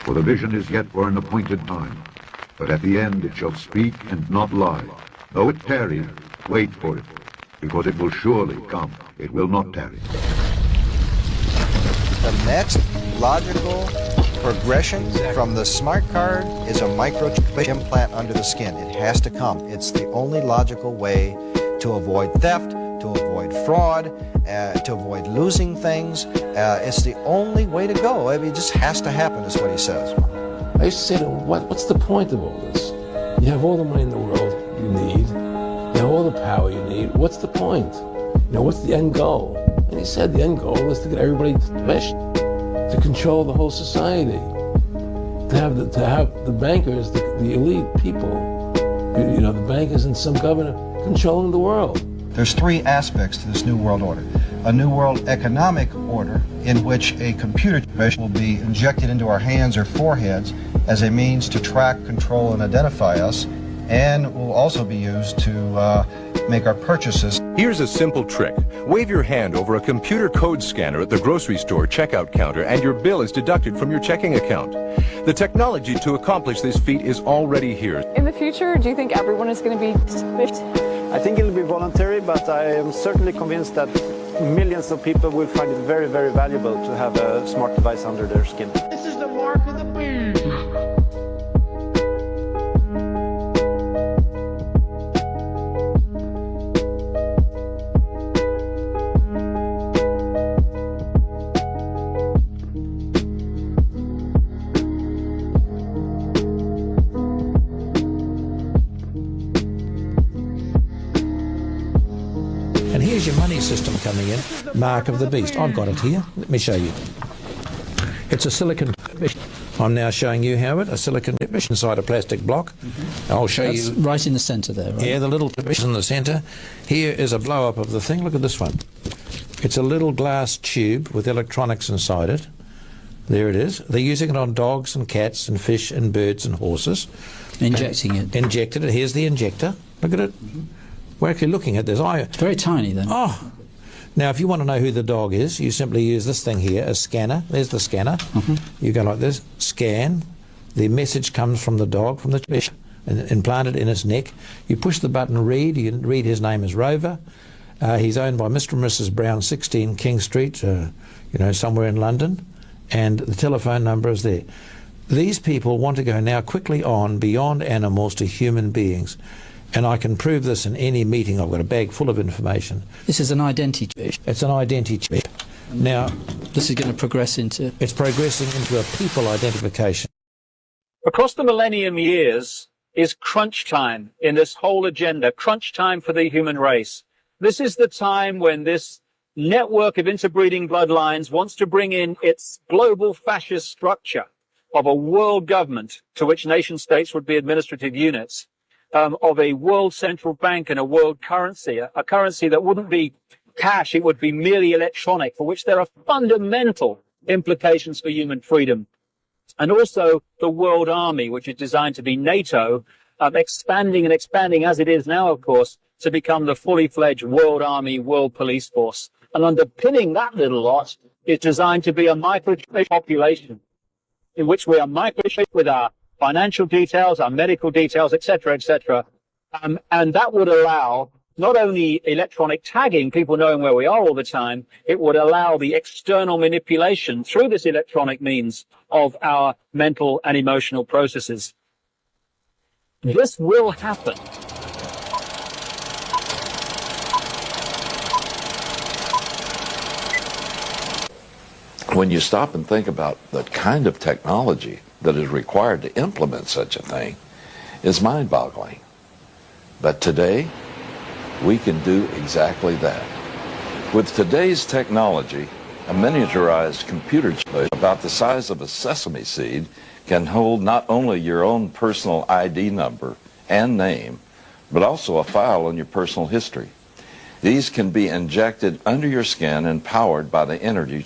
For the vision is yet for an appointed time, but at the end it shall speak and not lie. Though it tarry, wait for it, because it will surely come. It will not tarry. The next logical progression from the smart card is a microchip implant under the skin. It has to come. It's the only logical way to avoid theft, to avoid fraud, to avoid losing things. It's the only way to go. I mean, it just has to happen, is what he says. I used to say to him, what's the point of all this? You have all the money in the world you need. You have all the power you need. What's the point? What's the end goal? And he said the end goal is to get everybody to control the whole society, to have the bankers, the elite people, the bankers and some governor controlling the world. There's three aspects to this New World Order. A New World Economic Order in which a computer chip will be injected into our hands or foreheads as a means to track, control, and identify us, and will also be used to make our purchases. Here's a simple trick. Wave your hand over a computer code scanner at the grocery store checkout counter and your bill is deducted from your checking account. The technology to accomplish this feat is already here. In the future, do you think everyone is going to be switched? I think it'll be voluntary, but I am certainly convinced that millions of people will find it very, very valuable to have a smart device under their skin. This is the mark of the beast. And here's your money system coming in, mark of the beast. I've got it here. Let me show you. It's a silicon chip. I'm now showing you, Howard, a silicon chip inside a plastic block. I'll show That's you. right in the centre there, right? Yeah, the little chip is in the centre. Here is a blow-up of the thing. Look at this one. It's a little glass tube with electronics inside it. There it is. They're using it on dogs and cats and fish and birds and horses. Injecting it. Injected it. Here's the injector. Look at it. We're actually looking at this. It's very tiny then. Oh. Now, if you want to know who the dog is, you simply use this thing here, a scanner. There's the scanner. You go like this, scan. The message comes from the dog, from the chip, and implanted in his neck. You push the button read. You can read his name is Rover. He's owned by Mr. and Mrs. Brown, 16 King Street, somewhere in London. And the telephone number is there. These people want to go now quickly on beyond animals to human beings. And I can prove this in any meeting. I've got a bag full of information. This is an identity chip. It's an identity chip. Now, this is going to progress into... It's progressing into a people identification. Across the millennium years is crunch time in this whole agenda, crunch time for the human race. This is the time when this network of interbreeding bloodlines wants to bring in its global fascist structure of a world government to which nation states would be administrative units. Of a world central bank and a world currency, a currency that wouldn't be cash, it would be merely electronic, for which there are fundamental implications for human freedom. And also the world army, which is designed to be NATO, expanding and expanding as it is now, of course, to become the fully fledged world army, world police force. And underpinning that little lot is designed to be a microchip population in which we are microchip with our financial details, our medical details, etc., etc. And that would allow not only electronic tagging, people knowing where we are all the time, it would allow the external manipulation through this electronic means of our mental and emotional processes. This will happen. When you stop and think about the kind of technology that is required to implement such a thing, is mind-boggling. But today, we can do exactly that. With today's technology, a miniaturized computer chip about the size of a sesame seed can hold not only your own personal ID number and name, but also a file on your personal history. These can be injected under your skin and powered by the energy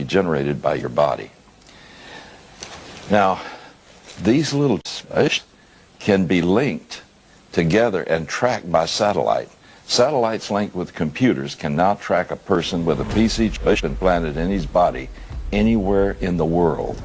generated by your body. Now, these little chips can be linked together and tracked by satellite. Satellites linked with computers can now track a person with a PC chip implanted in his body anywhere in the world.